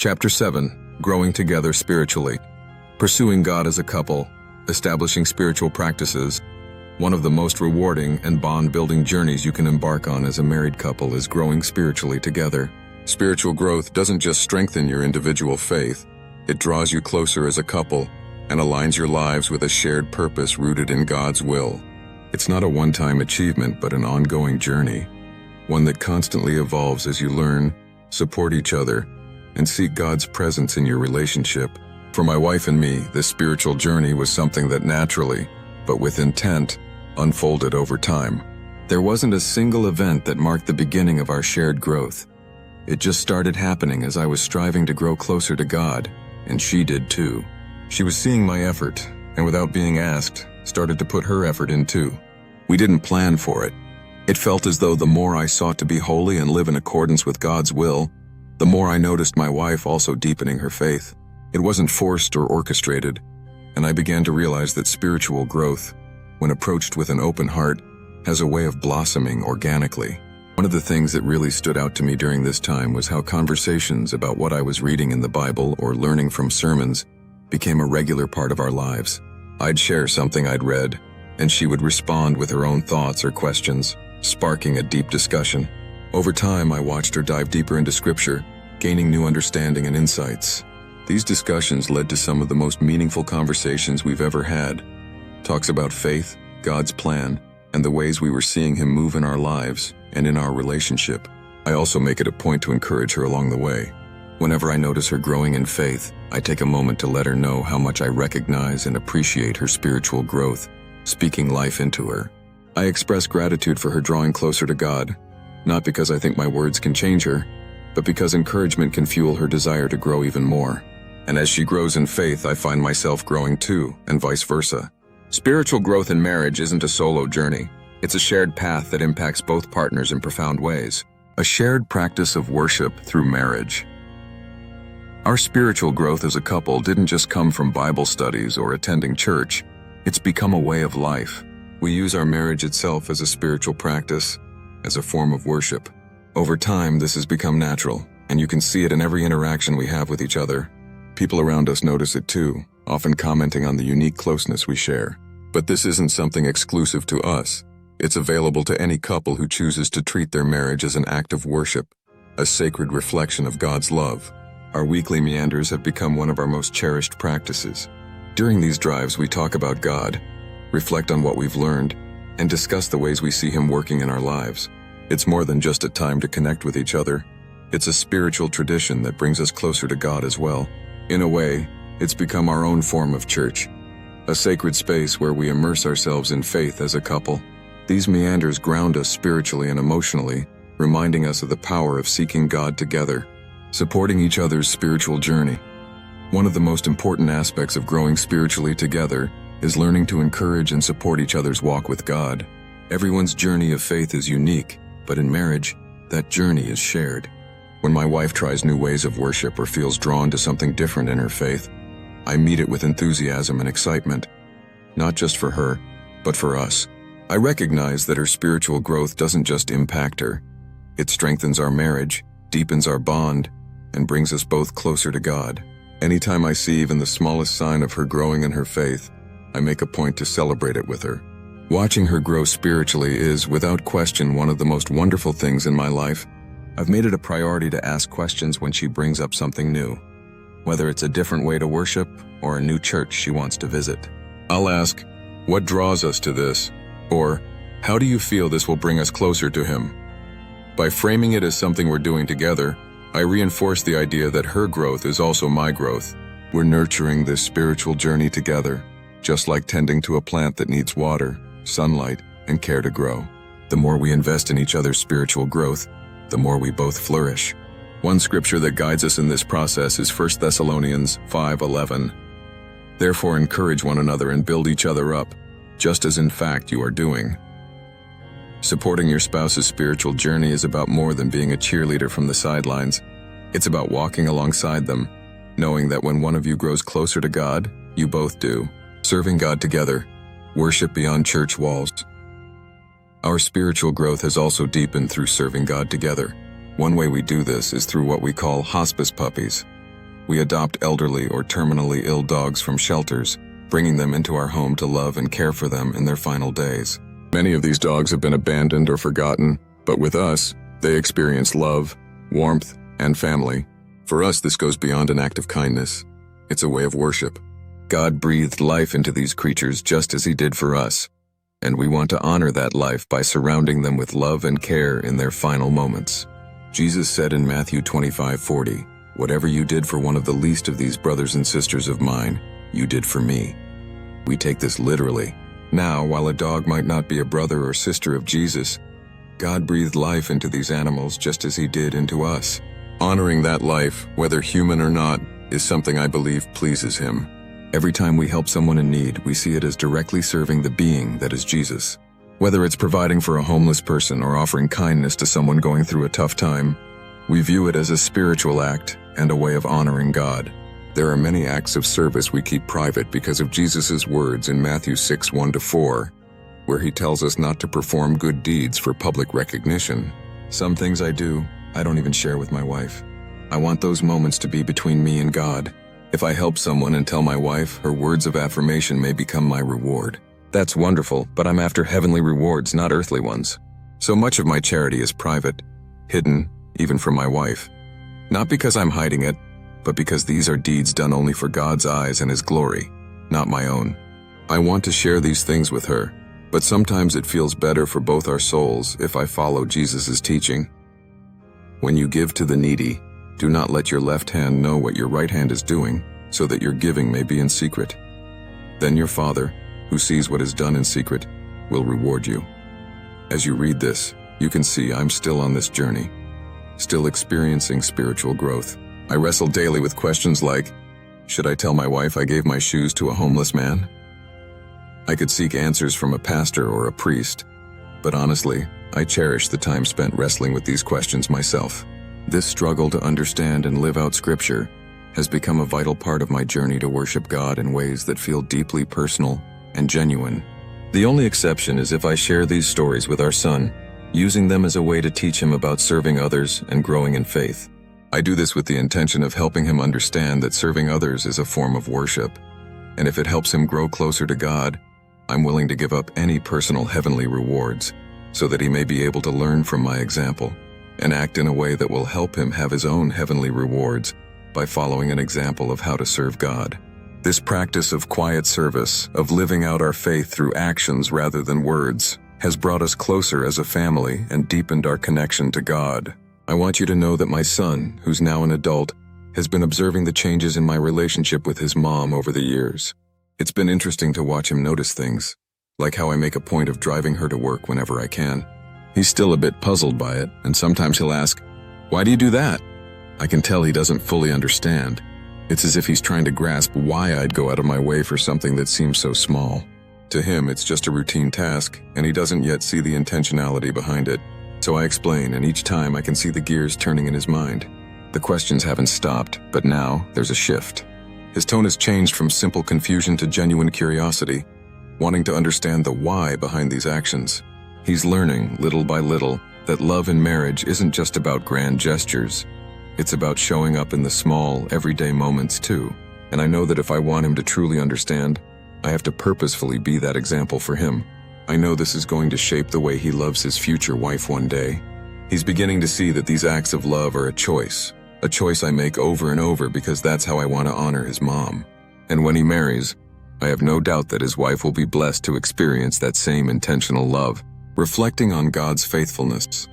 Chapter 7. Growing Together Spiritually. Pursuing God as a couple, establishing spiritual practices. One of the most rewarding and bond-building journeys you can embark on as a married couple is growing spiritually together. Spiritual growth doesn't just strengthen your individual faith, it draws you closer as a couple and aligns your lives with a shared purpose rooted in God's will. It's not a one-time achievement, but an ongoing journey, one that constantly evolves as you learn, support each other, and seek God's presence in your relationship. For my wife and me, this spiritual journey was something that naturally, but with intent, unfolded over time. There wasn't a single event that marked the beginning of our shared growth. It just started happening as I was striving to grow closer to God, and she did too. She was seeing my effort, and without being asked, started to put her effort in too. We didn't plan for it. It felt as though the more I sought to be holy and live in accordance with God's will, the more I noticed my wife also deepening her faith. It wasn't forced or orchestrated, and I began to realize that spiritual growth, when approached with an open heart, has a way of blossoming organically. One of the things that really stood out to me during this time was how conversations about what I was reading in the Bible or learning from sermons became a regular part of our lives. I'd share something I'd read, and she would respond with her own thoughts or questions, sparking a deep discussion. Over time, I watched her dive deeper into Scripture, gaining new understanding and insights. These discussions led to some of the most meaningful conversations we've ever had. Talks about faith, God's plan, and the ways we were seeing Him move in our lives and in our relationship. I also make it a point to encourage her along the way. Whenever I notice her growing in faith, I take a moment to let her know how much I recognize and appreciate her spiritual growth, speaking life into her. I express gratitude for her drawing closer to God, not because I think my words can change her, but because encouragement can fuel her desire to grow even more. And as she grows in faith, I find myself growing too, and vice versa. Spiritual growth in marriage isn't a solo journey. It's a shared path that impacts both partners in profound ways. A shared practice of worship through marriage. Our spiritual growth as a couple didn't just come from Bible studies or attending church. It's become a way of life. We use our marriage itself as a spiritual practice, as a form of worship. Over time, this has become natural, and you can see it in every interaction we have with each other. People around us notice it too, often commenting on the unique closeness we share. But this isn't something exclusive to us. It's available to any couple who chooses to treat their marriage as an act of worship, a sacred reflection of God's love. Our weekly meanders have become one of our most cherished practices. During these drives, we talk about God, reflect on what we've learned, and discuss the ways we see Him working in our lives. It's more than just a time to connect with each other. It's a spiritual tradition that brings us closer to God as well. In a way, it's become our own form of church, a sacred space where we immerse ourselves in faith as a couple. These meanders ground us spiritually and emotionally, reminding us of the power of seeking God together, supporting each other's spiritual journey. One of the most important aspects of growing spiritually together is learning to encourage and support each other's walk with God. Everyone's journey of faith is unique, but in marriage, that journey is shared. When my wife tries new ways of worship or feels drawn to something different in her faith, I meet it with enthusiasm and excitement, not just for her, but for us. I recognize that her spiritual growth doesn't just impact her. It strengthens our marriage, deepens our bond, and brings us both closer to God. Anytime I see even the smallest sign of her growing in her faith, I make a point to celebrate it with her. Watching her grow spiritually is, without question, one of the most wonderful things in my life. I've made it a priority to ask questions when she brings up something new, whether it's a different way to worship or a new church she wants to visit. I'll ask, "What draws us to this?" Or, "How do you feel this will bring us closer to Him?" By framing it as something we're doing together, I reinforce the idea that her growth is also my growth. We're nurturing this spiritual journey together, just like tending to a plant that needs water, sunlight, and care to grow. The more we invest in each other's spiritual growth, the more we both flourish. One scripture that guides us in this process is 1 Thessalonians 5:11. Therefore encourage one another and build each other up, just as in fact you are doing. Supporting your spouse's spiritual journey is about more than being a cheerleader from the sidelines. It's about walking alongside them, knowing that when one of you grows closer to God, you both do. Serving God together, worship beyond church walls. Our spiritual growth has also deepened through serving God together. One way we do this is through what we call hospice puppies. We adopt elderly or terminally ill dogs from shelters, bringing them into our home to love and care for them in their final days. Many of these dogs have been abandoned or forgotten, but with us, they experience love, warmth, and family. For us, this goes beyond an act of kindness. It's a way of worship. God breathed life into these creatures just as He did for us, and we want to honor that life by surrounding them with love and care in their final moments. Jesus said in Matthew 25:40, "Whatever you did for one of the least of these brothers and sisters of mine, you did for me." We take this literally. Now, while a dog might not be a brother or sister of Jesus, God breathed life into these animals just as He did into us. Honoring that life, whether human or not, is something I believe pleases Him. Every time we help someone in need, we see it as directly serving the being that is Jesus. Whether it's providing for a homeless person or offering kindness to someone going through a tough time, we view it as a spiritual act and a way of honoring God. There are many acts of service we keep private because of Jesus' words in Matthew 6:1-4, where He tells us not to perform good deeds for public recognition. Some things I do, I don't even share with my wife. I want those moments to be between me and God. If I help someone and tell my wife, her words of affirmation may become my reward. That's wonderful, but I'm after heavenly rewards, not earthly ones. So much of my charity is private, hidden, even from my wife. Not because I'm hiding it, but because these are deeds done only for God's eyes and His glory, not my own. I want to share these things with her, but sometimes it feels better for both our souls if I follow Jesus' teaching. When you give to the needy, do not let your left hand know what your right hand is doing, so that your giving may be in secret. Then your Father, who sees what is done in secret, will reward you. As you read this, you can see I'm still on this journey, still experiencing spiritual growth. I wrestle daily with questions like, should I tell my wife I gave my shoes to a homeless man? I could seek answers from a pastor or a priest, but honestly, I cherish the time spent wrestling with these questions myself. This struggle to understand and live out Scripture has become a vital part of my journey to worship God in ways that feel deeply personal and genuine. The only exception is if I share these stories with our son, using them as a way to teach him about serving others and growing in faith. I do this with the intention of helping him understand that serving others is a form of worship, and if it helps him grow closer to God, I'm willing to give up any personal heavenly rewards so that he may be able to learn from my example and act in a way that will help him have his own heavenly rewards by following an example of how to serve God. This practice of quiet service, of living out our faith through actions rather than words, has brought us closer as a family and deepened our connection to God. I want you to know that my son, who's now an adult, has been observing the changes in my relationship with his mom over the years. It's been interesting to watch him notice things, like how I make a point of driving her to work whenever I can. He's still a bit puzzled by it, and sometimes he'll ask, "Why do you do that?" I can tell he doesn't fully understand. It's as if he's trying to grasp why I'd go out of my way for something that seems so small. To him, it's just a routine task, and he doesn't yet see the intentionality behind it. So I explain, and each time I can see the gears turning in his mind. The questions haven't stopped, but now there's a shift. His tone has changed from simple confusion to genuine curiosity, wanting to understand the why behind these actions. He's learning, little by little, that love in marriage isn't just about grand gestures. It's about showing up in the small, everyday moments too. And I know that if I want him to truly understand, I have to purposefully be that example for him. I know this is going to shape the way he loves his future wife one day. He's beginning to see that these acts of love are a choice I make over and over because that's how I want to honor his mom. And when he marries, I have no doubt that his wife will be blessed to experience that same intentional love, reflecting on God's faithfulness.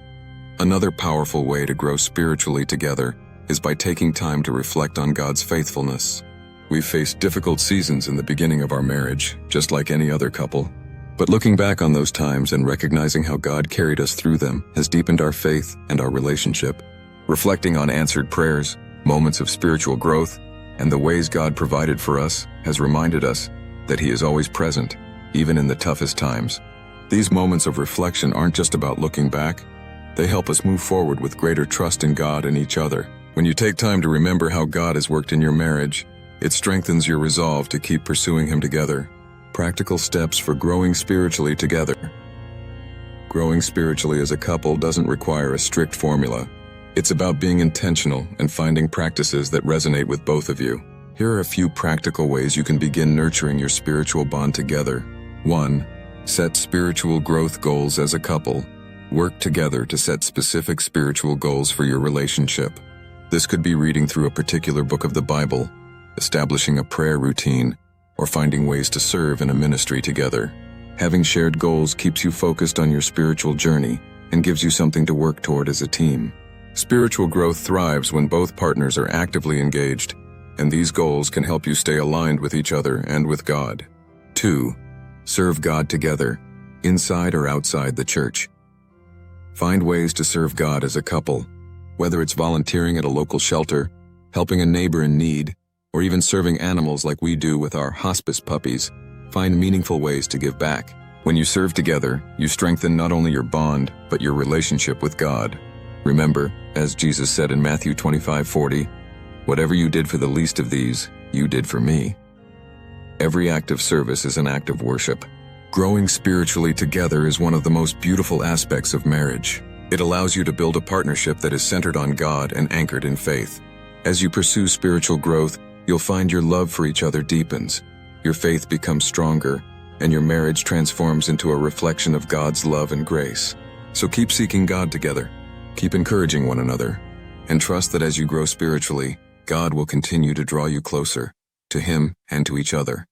Another powerful way to grow spiritually together is by taking time to reflect on God's faithfulness. We've faced difficult seasons in the beginning of our marriage, just like any other couple. But looking back on those times and recognizing how God carried us through them has deepened our faith and our relationship. Reflecting on answered prayers, moments of spiritual growth, and the ways God provided for us has reminded us that He is always present, even in the toughest times. These moments of reflection aren't just about looking back. They help us move forward with greater trust in God and each other. When you take time to remember how God has worked in your marriage, it strengthens your resolve to keep pursuing Him together. Practical steps for growing spiritually together. Growing spiritually as a couple doesn't require a strict formula. It's about being intentional and finding practices that resonate with both of you. Here are a few practical ways you can begin nurturing your spiritual bond together. 1. Set spiritual growth goals as a couple. Work together to set specific spiritual goals for your relationship. This could be reading through a particular book of the Bible, establishing a prayer routine, or finding ways to serve in a ministry together. Having shared goals keeps you focused on your spiritual journey and gives you something to work toward as a team. Spiritual growth thrives when both partners are actively engaged, and these goals can help you stay aligned with each other and with God. 2. Serve God together, inside or outside the church. Find ways to serve God as a couple, whether it's volunteering at a local shelter, helping a neighbor in need, or even serving animals like we do with our hospice puppies. Find meaningful ways to give back. When you serve together, you strengthen not only your bond, but your relationship with God. Remember, as Jesus said in Matthew 25:40, "Whatever you did for the least of these, you did for me." Every act of service is an act of worship. Growing spiritually together is one of the most beautiful aspects of marriage. It allows you to build a partnership that is centered on God and anchored in faith. As you pursue spiritual growth, you'll find your love for each other deepens, your faith becomes stronger, and your marriage transforms into a reflection of God's love and grace. So keep seeking God together. Keep encouraging one another, and trust that as you grow spiritually, God will continue to draw you closer to Him and to each other.